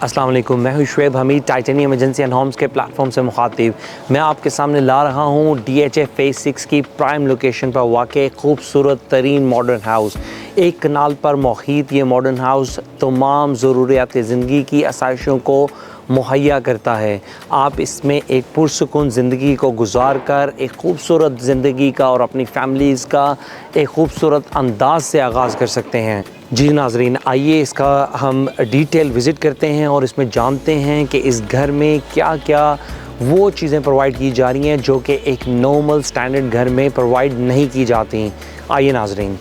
अस्सलाम वालेकुम, मैं हूं Shoaib Hamid, titanium agency and homes के प्लेटफॉर्म से मुखातिब। मैं आपके सामने ला रहा हूं DHA फेज़ 6 की प्राइम लोकेशन पर वाक़ खूबसूरत तरीन मॉडर्न हाउस। एक कनाल पर मुहीत ये मॉडर्न हाउस तमाम ज़रूरियात ज़िंदगी की आसाइशों को मुहैया करता है। आप इसमें एक पुरसुकून ज़िंदगी को गुजार कर एक खूबसूरत ज़िंदगी का और अपनी फैमिलीज़ का एक खूबसूरत अंदाज से आगाज़ कर सकते हैं। जी नाज़रीन, आइए इसका हम डिटेल विज़िट करते हैं और इसमें जानते हैं कि इस घर में क्या क्या वो चीज़ें प्रोवाइड की जा रही हैं जो कि एक नॉर्मल स्टैंडर्ड घर में प्रोवाइड नहीं की जाती। आइए नाज़रीन।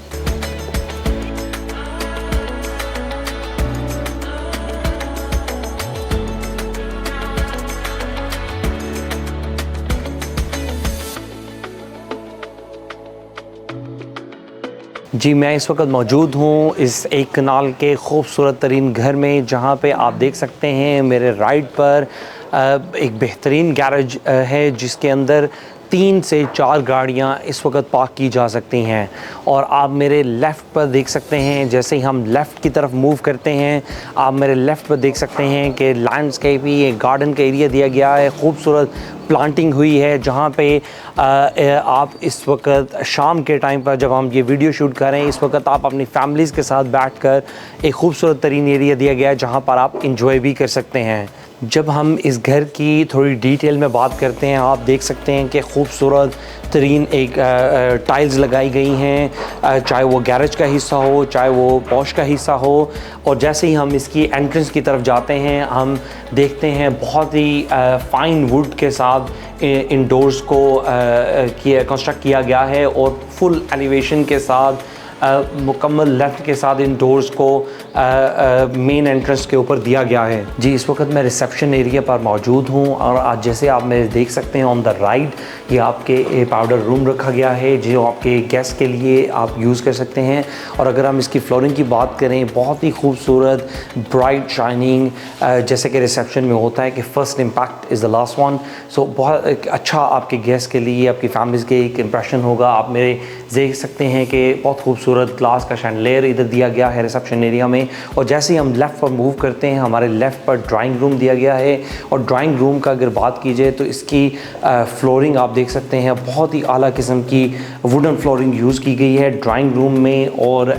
जी, मैं इस वक्त मौजूद हूँ इस एक कनाल के खूबसूरत तरीन घर में, जहाँ पे आप देख सकते हैं मेरे राइट पर एक बेहतरीन गैरेज है जिसके अंदर 3 से 4 गाड़ियाँ इस वक्त पार्क की जा सकती हैं। और आप मेरे लेफ़्ट पर देख सकते हैं, जैसे ही हम लेफ़्ट की तरफ मूव करते हैं, आप मेरे लेफ़्ट पर देख सकते हैं कि लैंडस्केप ही एक गार्डन का एरिया दिया गया है, खूबसूरत प्लांटिंग हुई है, जहाँ पे आप इस वक्त शाम के टाइम पर जब हम ये वीडियो शूट कर रहे हैं, इस वक्त आप अपनी फैमिलीज़ के साथ बैठकर एक खूबसूरत तरीन एरिया दिया गया है जहाँ पर आप इंजॉय भी कर सकते हैं। जब हम इस घर की थोड़ी डिटेल में बात करते हैं, आप देख सकते हैं कि खूबसूरत तरीन एक टाइल्स लगाई गई हैं, चाहे वो गैरेज का हिस्सा हो, चाहे वो पॉश का हिस्सा हो। और जैसे ही हम इसकी एंट्रेंस की तरफ जाते हैं, हम देखते हैं बहुत ही फ़ाइन वुड के साथ इंडोर्स को कंस्ट्रक्ट किया गया है और फुल एलिवेशन के साथ मुकम्मल लेफ़्ट के साथ इन डोर्स को मेन एंट्रेंस के ऊपर दिया गया है। जी, इस वक्त मैं रिसेप्शन एरिया पर मौजूद हूँ और आज जैसे आप मेरे देख सकते हैं ऑन द राइट, ये आपके पाउडर रूम रखा गया है जो आपके गेस्ट के लिए आप यूज़ कर सकते हैं। और अगर हम इसकी फ्लोरिंग की बात करें, बहुत ही खूबसूरत ब्राइट शाइनिंग, जैसे कि रिसेप्शन में होता है कि first impact is the last one. So बहुत अच्छा आपके गेस्ट के लिए, आपकी फैमिलीज़ के एक इम्प्रेशन होगा। आप मेरे देख सकते हैं कि बहुत खूबसूरत ग्लास का शैंडलियर इधर दिया गया है रिसेप्शन एरिया में। और जैसे ही हम लेफ़्ट पर मूव करते हैं, हमारे लेफ़्ट पर ड्राइंग रूम दिया गया है। और ड्राइंग रूम का अगर बात की जाए तो इसकी फ्लोरिंग आप देख सकते हैं, बहुत ही आला किस्म की वुडन फ्लोरिंग यूज़ की गई है ड्राइंग रूम में। और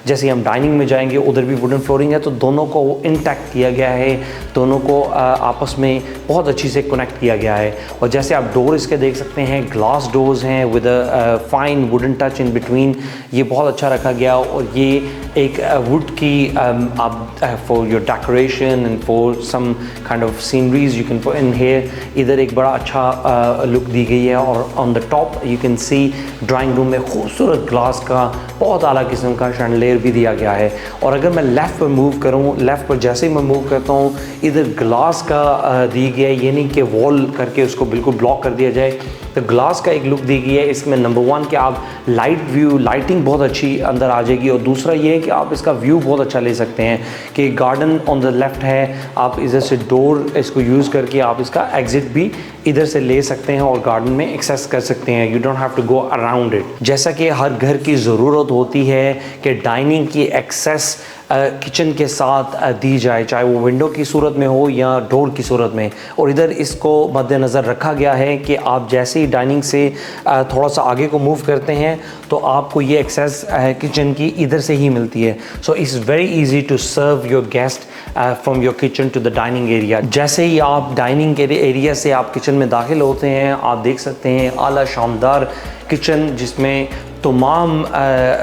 जैसे हम डाइनिंग में जाएंगे, उधर भी वुडन फ्लोरिंग है, तो दोनों को इंटैक्ट किया गया है, दोनों को आपस में बहुत अच्छी से कनेक्ट किया गया है। और जैसे आप डोर इसके देख सकते हैं, ग्लास डोर्स हैं with a fine wooden touch in between, ये बहुत अच्छा रखा गया। और ये एक वुड की आप for your decoration and for some kind of sceneries you can put in here, इधर एक बड़ा अच्छा लुक दी गई है। और on the top you can see drawing room में खूबसूरत ग्लास का बहुत आला किस्म का शैंडलियर भी दिया गया है। और अगर मैं लेफ़्ट पर मूव करूँ, लेफ़्ट पर जैसे ही मैं मूव करता हूँ, इधर ग्लास का दी गया है, ये नहीं कि वॉल करके उसको बिल्कुल ब्लॉक कर दिया जाए, तो ग्लास का एक लुक दी गई है। इसमें नंबर 1 कि आप लाइटिंग बहुत अच्छी अंदर आ जाएगी। और दूसरा ये है कि आप इसका व्यू बहुत अच्छा ले सकते हैं कि गार्डन ऑन द लेफ़्ट है, आप इधर से डोर इसको यूज़ करके आप इसका एग्ज़िट भी इधर से ले सकते हैं और गार्डन में एक्सेस कर सकते हैं। You don't have to go around it. जैसा कि हर घर की ज़रूरत होती है कि डाइनिंग की एक्सेस किचन के साथ दी जाए, चाहे वो विंडो की सूरत में हो या डोर की सूरत में। और इधर इसको मद्देनज़र रखा गया है कि आप जैसे ही डाइनिंग से थोड़ा सा आगे को मूव करते हैं तो आपको ये एक्सेस किचन की इधर से ही मिलती है। So it's very easy to serve your guest from your kitchen to the dining area. जैसे ही आप डाइनिंग के एरिया से आप किचन में दाखिल होते हैं, आप देख सकते हैं आला शानदार किचन जिसमें तमाम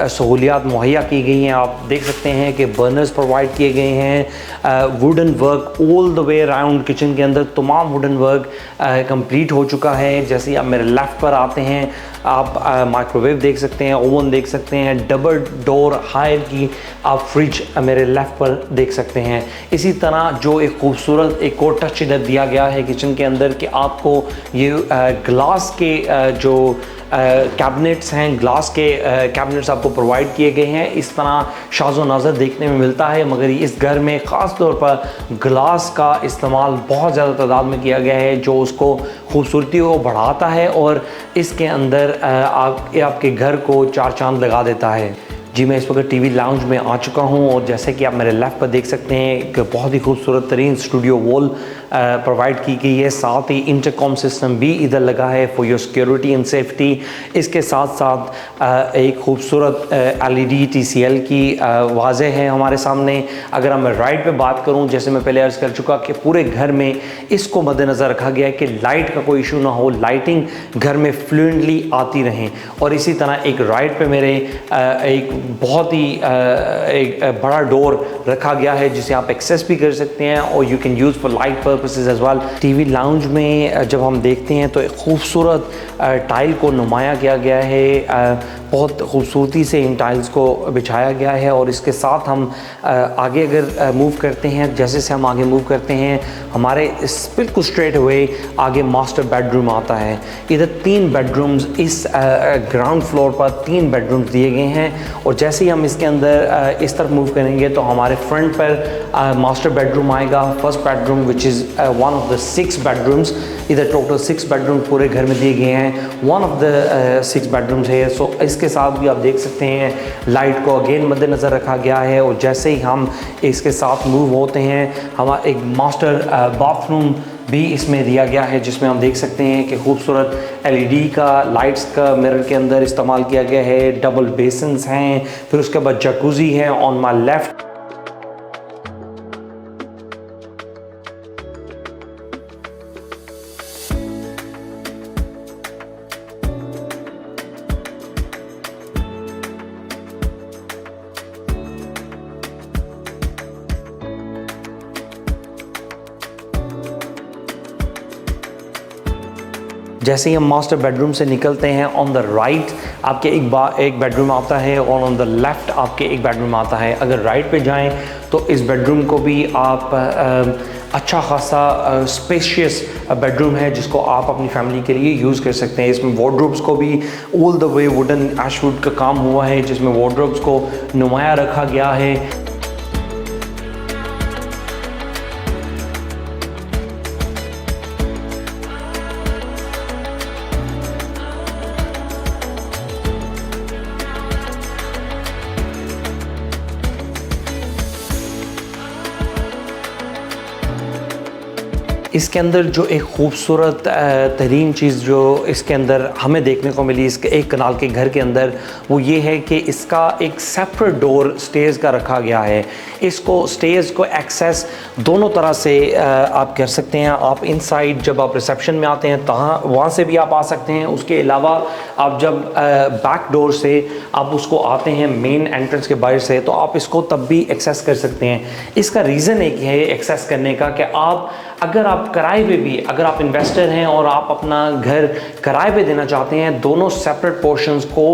सहूलियात मुहैया की गई हैं। आप देख सकते हैं कि बर्नर्स प्रोवाइड किए गए हैं, wooden work all the way around kitchen के अंदर तमाम वुडन वर्क कंप्लीट हो चुका है। जैसे आप मेरे लेफ़्ट पर आते हैं, आप माइक्रोवेव देख सकते हैं, ओवन देख सकते हैं, डबल डोर हायर की आप फ्रिज मेरे लेफ़्ट पर देख सकते हैं। इसी तरह जो एक खूबसूरत एक और टच इधर दिया गया है किचन के अंदर कि आपको ये ग्लास के जो कैबिनेट्स हैं, ग्लास के कैबिनेट्स आपको प्रोवाइड किए गए हैं। इस तरह शाज़ो नाज़र देखने में मिलता है, मगर इस घर में ख़ास तौर पर ग्लास का इस्तेमाल बहुत ज़्यादा तादाद में किया गया है जो उसको खूबसूरती को बढ़ाता है और इसके अंदर आपके घर को 4 चांद लगा देता है। जी मैं इस वक्त टीवी लाउंज में आ चुका हूँ और जैसे कि आप मेरे लेफ़्ट पर देख सकते हैं एक बहुत ही खूबसूरत तरीन स्टूडियो वॉल प्रोवाइड की गई है। साथ ही इंटरकॉम सिस्टम भी इधर लगा है for your security and safety. इसके साथ साथ एक खूबसूरत LED TCL की वाज़े है हमारे सामने। अगर मैं राइट पे बात करूं, जैसे मैं पहले अर्ज़ कर चुका कि पूरे घर में इसको मद्देनज़र रखा गया है कि लाइट का कोई इशू ना हो, लाइटिंग घर में फ्लुएंटली आती रहें। और इसी तरह एक राइट पे मेरे एक बहुत ही एक बड़ा डोर रखा गया है जिसे आप एक्सेस भी कर सकते हैं और you can use for light purposes as well. TV lounge में जब हम देखते हैं तो एक खूबसूरत टाइल को नुमाया किया गया है, बहुत खूबसूरती से इन टाइल्स को बिछाया गया है। और इसके साथ हम आगे अगर मूव करते हैं, जैसे से हम आगे मूव करते हैं हमारे बिल्कुल स्ट्रेट हुए आगे मास्टर बेडरूम आता है। इधर 3 बेडरूम्स, इस ग्राउंड फ्लोर पर 3 बेडरूम्स दिए गए हैं। और जैसे ही हम इसके अंदर इस तरफ मूव करेंगे तो हमारे फ्रंट पर मास्टर बेडरूम आएगा, first bedroom which is one of the 6 bedrooms. इधर टोटल 6 बेडरूम पूरे घर में दिए गए हैं, वन ऑफ द 6 बेडरूम्स है। सो इसके साथ भी आप देख सकते हैं लाइट को अगेन मद्देनज़र रखा गया है। और जैसे ही हम इसके साथ मूव होते हैं हमारा एक मास्टर बाथरूम भी इसमें दिया गया है, जिसमें हम देख सकते हैं कि खूबसूरत LED का लाइट्स का मिरर के अंदर इस्तेमाल किया गया है। डबल बेसिन्स हैं, फिर उसके बाद जकूज़ी है ऑन माई लेफ़्ट। जैसे ही हम मास्टर बेडरूम से निकलते हैं ऑन द राइट आपके एक बेडरूम आता है और ऑन द लेफ़्ट आपके एक बेडरूम आता है। अगर राइट पे जाएं तो इस बेडरूम को भी आप अच्छा खासा स्पेशियस बेडरूम है जिसको आप अपनी फैमिली के लिए यूज़ कर सकते हैं। इसमें वार्डरोब्स को भी all the way wooden ashwood का काम हुआ है, जिसमें वार्डरोब्स को नुमाया रखा गया है। इसके अंदर जो एक खूबसूरत तरीन चीज़ जो इसके अंदर हमें देखने को मिली इसके एक कनाल के घर के अंदर, वो ये है कि इसका एक सेपरेट डोर स्टेज का रखा गया है। इसको स्टेज को एक्सेस दोनों तरह से आप कर सकते हैं। आप इनसाइड जब आप रिसेप्शन में आते हैं वहाँ से भी आप आ सकते हैं। उसके अलावा आप जब बैक डोर से आप उसको आते हैं मेन एंट्रेंस के बाहर से, तो आप इसको तब भी एक्सेस कर सकते हैं। इसका रीज़न एक है एक्सेस करने का कि आप अगर आप किराए पे भी, अगर आप इन्वेस्टर हैं और आप अपना घर किराए पे देना चाहते हैं, दोनों सेपरेट पोर्शंस को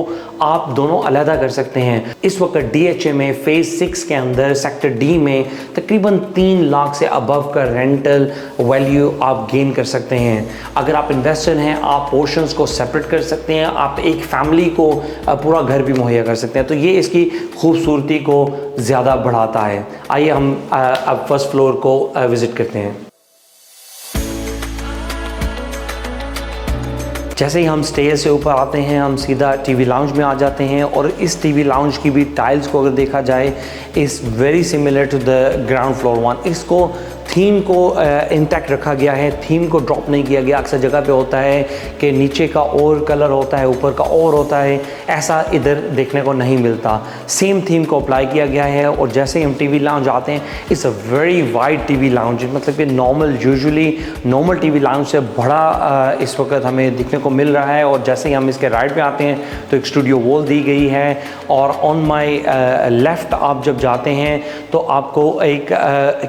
आप दोनों अलहदा कर सकते हैं। इस वक्त DHA में फेज़ 6 के अंदर सेक्टर D में तकरीबन 3 लाख से अबव का रेंटल वैल्यू आप गेन कर सकते हैं। अगर आप इन्वेस्टर हैं आप पोर्शंस को सेपरेट कर सकते हैं, आप एक फैमिली को पूरा घर भी मुहैया कर सकते हैं। तो ये इसकी खूबसूरती को ज़्यादा बढ़ाता है। आइए हम अब फर्स्ट फ्लोर को विज़िट करते हैं। जैसे ही हम स्टेज से ऊपर आते हैं हम सीधा टीवी लाउंज में आ जाते हैं। और इस टीवी लाउंज की भी टाइल्स को अगर देखा जाए is very similar to the ground floor one. इसको थीम को इंटैक्ट रखा गया है, थीम को ड्रॉप नहीं किया गया। अक्सर जगह पे होता है कि नीचे का और कलर होता है, ऊपर का और होता है, ऐसा इधर देखने को नहीं मिलता। सेम थीम को अप्लाई किया गया है। और जैसे ही हम टीवी लाउंज आते हैं it's a very wide TV lounge, मतलब कि यूजुअली नॉर्मल टीवी लाउंज से बड़ा इस वक्त हमें दिखने को मिल रहा है। और जैसे ही हम इसके राइट पे आते हैं तो एक स्टूडियो वॉल दी गई है। और ऑन माई लेफ़्ट आप जब जाते हैं तो आपको एक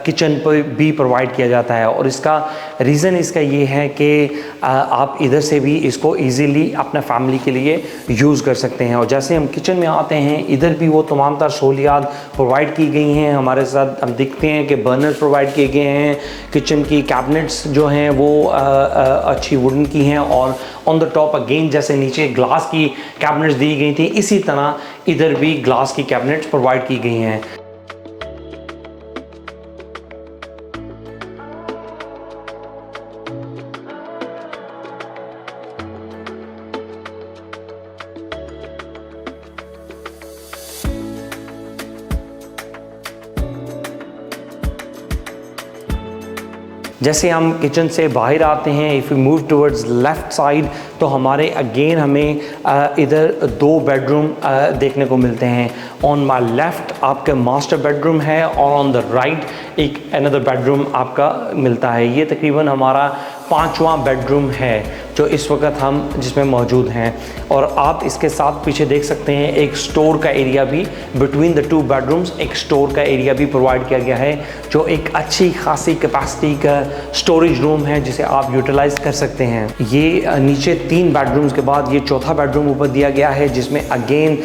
किचन पर भी प्रोवाइड किया जाता है। और इसका रीज़न इसका ये है कि आप इधर से भी इसको इजीली अपना फैमिली के लिए यूज़ कर सकते हैं। और जैसे हम किचन में आते हैं इधर भी वो तमाम तर सहूलियात प्रोवाइड की गई हैं। हमारे साथ हम देखते हैं कि बर्नर्स प्रोवाइड किए गए हैं, किचन की कैबिनेट्स जो हैं वो अच्छी वुडन की हैं। और ऑन द टॉप अगेन जैसे नीचे ग्लास की कैबिनेट्स दी गई थी, इसी तरह इधर भी ग्लास की कैबिनेट्स प्रोवाइड की गई हैं। जैसे हम किचन से बाहर आते हैं, if you move towards left side तो हमारे अगेन हमें इधर 2 बेडरूम देखने को मिलते हैं। ऑन माय लेफ़्ट आपका मास्टर बेडरूम है और ऑन द राइट एक अनदर बेडरूम आपका मिलता है। ये तकरीबन हमारा 5वां बेडरूम है जो इस वक्त हम जिसमें मौजूद हैं। और आप इसके साथ पीछे देख सकते हैं एक स्टोर का एरिया भी, बिटवीन द 2 बेडरूम्स एक स्टोर का एरिया भी प्रोवाइड किया गया है, जो एक अच्छी खासी कैपेसिटी का स्टोरेज रूम है जिसे आप यूटिलाइज कर सकते हैं। ये नीचे 3 बेडरूम्स के बाद ये चौथा बेडरूम ऊपर दिया गया है, जिसमें अगेन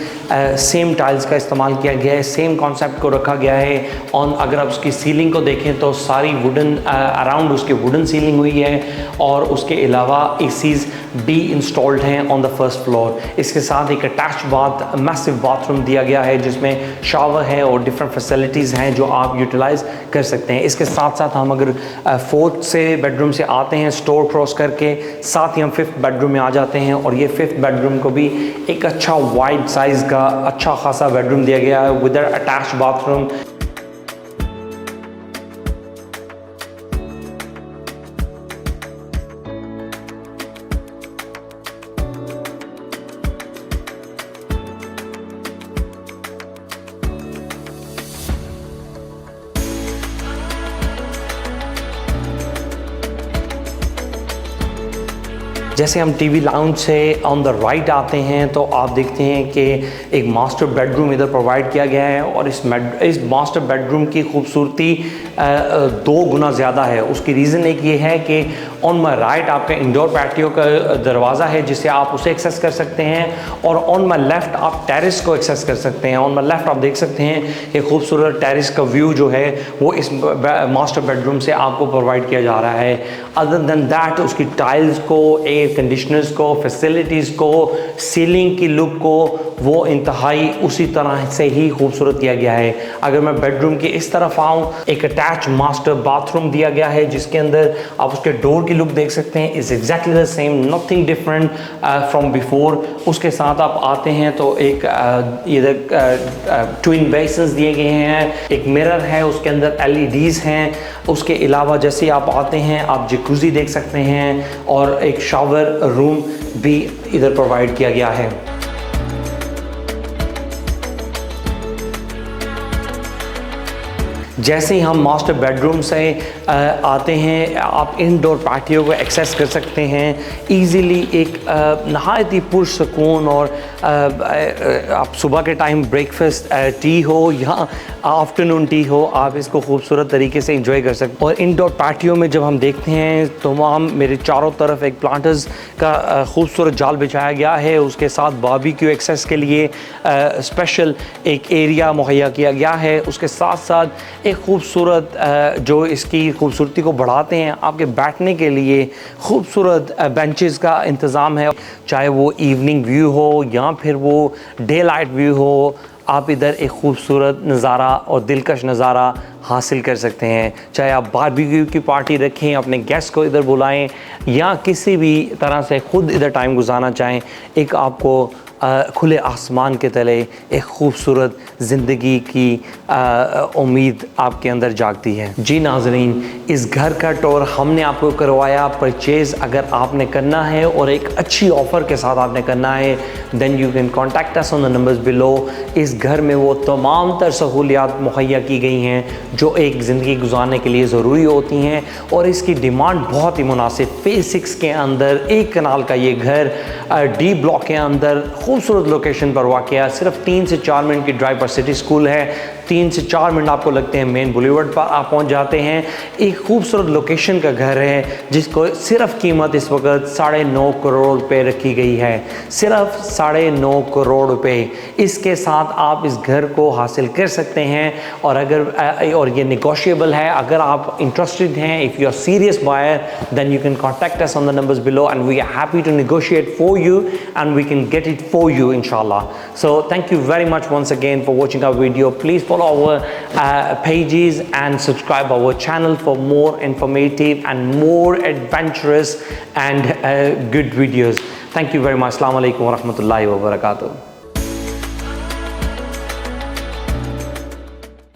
सेम टाइल्स का इस्तेमाल किया गया है, सेम कॉन्सेप्ट को रखा गया है। और अगर आप उसकी सीलिंग को देखें तो सारी वुडन अराउंड उसके वुडन सीलिंग हुई है और उसके अलावा एसीज भी इंस्टॉल्ड हैं ऑन द फर्स्ट फ्लोर। इसके साथ एक अटैच मैसिव बाथरूम दिया गया है जिसमें शावर है और डिफरेंट फैसिलिटीज़ हैं जो आप यूटिलाइज कर सकते हैं। इसके साथ साथ हम अगर 4th से बेडरूम से आते हैं स्टोर क्रॉस करके, साथ ही हम 5th बेडरूम में आ जाते हैं और ये 5th बेडरूम को भी एक अच्छा वाइड साइज़ का अच्छा खासा बेडरूम दिया गया है विद अटैच बाथरूम। जैसे हम टीवी लाउंज से ऑन द राइट आते हैं तो आप देखते हैं कि एक मास्टर बेडरूम इधर प्रोवाइड किया गया है और इस मास्टर बेडरूम की खूबसूरती 2 गुना ज़्यादा है। उसकी रीज़न एक ये है कि ऑन माई राइट आपका इंडोर पैटियो का दरवाज़ा है जिससे आप उसे एक्सेस कर सकते हैं और ऑन माई लेफ़्ट आप टेरेस को एक्सेस कर सकते हैं। ऑन माई लेफ़्ट आप देख सकते हैं कि खूबसूरत टेरेस का व्यू जो है वो इस मास्टर बेडरूम से आपको प्रोवाइड किया जा रहा है। अदर देन दैट उसकी टाइल्स को, एयर कंडीशनर्स को, फैसिलिटीज़ को, सीलिंग की लुक को वो इंतहाई उसी तरह से ही खूबसूरत किया गया है। अगर मैं बेडरूम की इस तरफ आऊँ, एक अटैच मास्टर बाथरूम दिया गया है जिसके अंदर आप उसके डोर की लुक देख सकते हैं, is exactly the same, nothing different from before. उसके साथ आप आते हैं तो एक इधर ट्विन बेसिन्स दिए गए हैं, एक मिरर है, उसके अंदर LEDs हैं। उसके अलावा जैसे आप आते हैं आप जकूज़ी देख सकते हैं और एक शावर रूम भी इधर प्रोवाइड किया गया है। जैसे ही हम मास्टर बेडरूम से आते हैं आप इंडोर पैटियो को एक्सेस कर सकते हैं ईज़िली। एक नहायत ही पुरसकून और आप सुबह के टाइम ब्रेकफास्ट टी हो या आफ्टरनून टी हो, आप इसको खूबसूरत तरीके से एंजॉय कर सकते हैं। और इंडोर पैटियो में जब हम देखते हैं तो वहाँ मेरे चारों तरफ एक प्लांटर्स का खूबसूरत जाल बिछाया गया है। उसके साथ बारबेक्यू एक्सेस के लिए स्पेशल एक एरिया मुहैया किया गया है। उसके साथ साथ एक खूबसूरत जो इसकी खूबसूरती को बढ़ाते हैं, आपके बैठने के लिए खूबसूरत बेंचेस का इंतज़ाम है। चाहे वो इवनिंग व्यू हो या फिर वो डे लाइट व्यू हो, आप इधर एक खूबसूरत नज़ारा और दिलकश नज़ारा हासिल कर सकते हैं। चाहे आप बारबेक्यू की पार्टी रखें, अपने गेस्ट को इधर बुलाएं या किसी भी तरह से ख़ुद इधर टाइम गुजारना चाहें, एक आपको खुले आसमान के तले एक खूबसूरत ज़िंदगी की उम्मीद आपके अंदर जागती है। जी नाज़रीन, इस घर का टूर हमने आपको करवाया। परचेज़ अगर आपने करना है और एक अच्छी ऑफ़र के साथ आपने करना है, then you can contact us on the numbers below. इस घर में वो तमाम तर सहूलियात मुहैया की गई हैं जो एक ज़िंदगी गुजारने के लिए ज़रूरी होती हैं और इसकी डिमांड बहुत ही मुनासिब। फेज़ 6 के अंदर 1 कनाल का ये घर D ब्लॉक के अंदर खूबसूरत लोकेशन पर वाक़या, सिर्फ 3 से 4 मिनट की ड्राइव पर सिटी स्कूल है। 3 से 4 मिनट आपको लगते हैं मेन बुलेवर्ड पर आप पहुंच जाते हैं। एक खूबसूरत लोकेशन का घर है जिसको सिर्फ कीमत इस वक्त 9.5 करोड़ रुपए रखी गई है। सिर्फ 9.5 करोड़ रुपए। इसके साथ आप इस घर को हासिल कर सकते हैं और और ये नेगोशिएबल है। अगर आप इंटरेस्टेड हैं, if you are serious buyer, then you can contact us on the numbers below and we are happy to negotiate for you and we can get it for you inshallah. So thank you very much once again for watching our video. Please follow our pages and subscribe our channel for more informative and more adventurous and good videos. Thank you very much. Assalamu alaikum wa rahmatullahi wa barakatuh.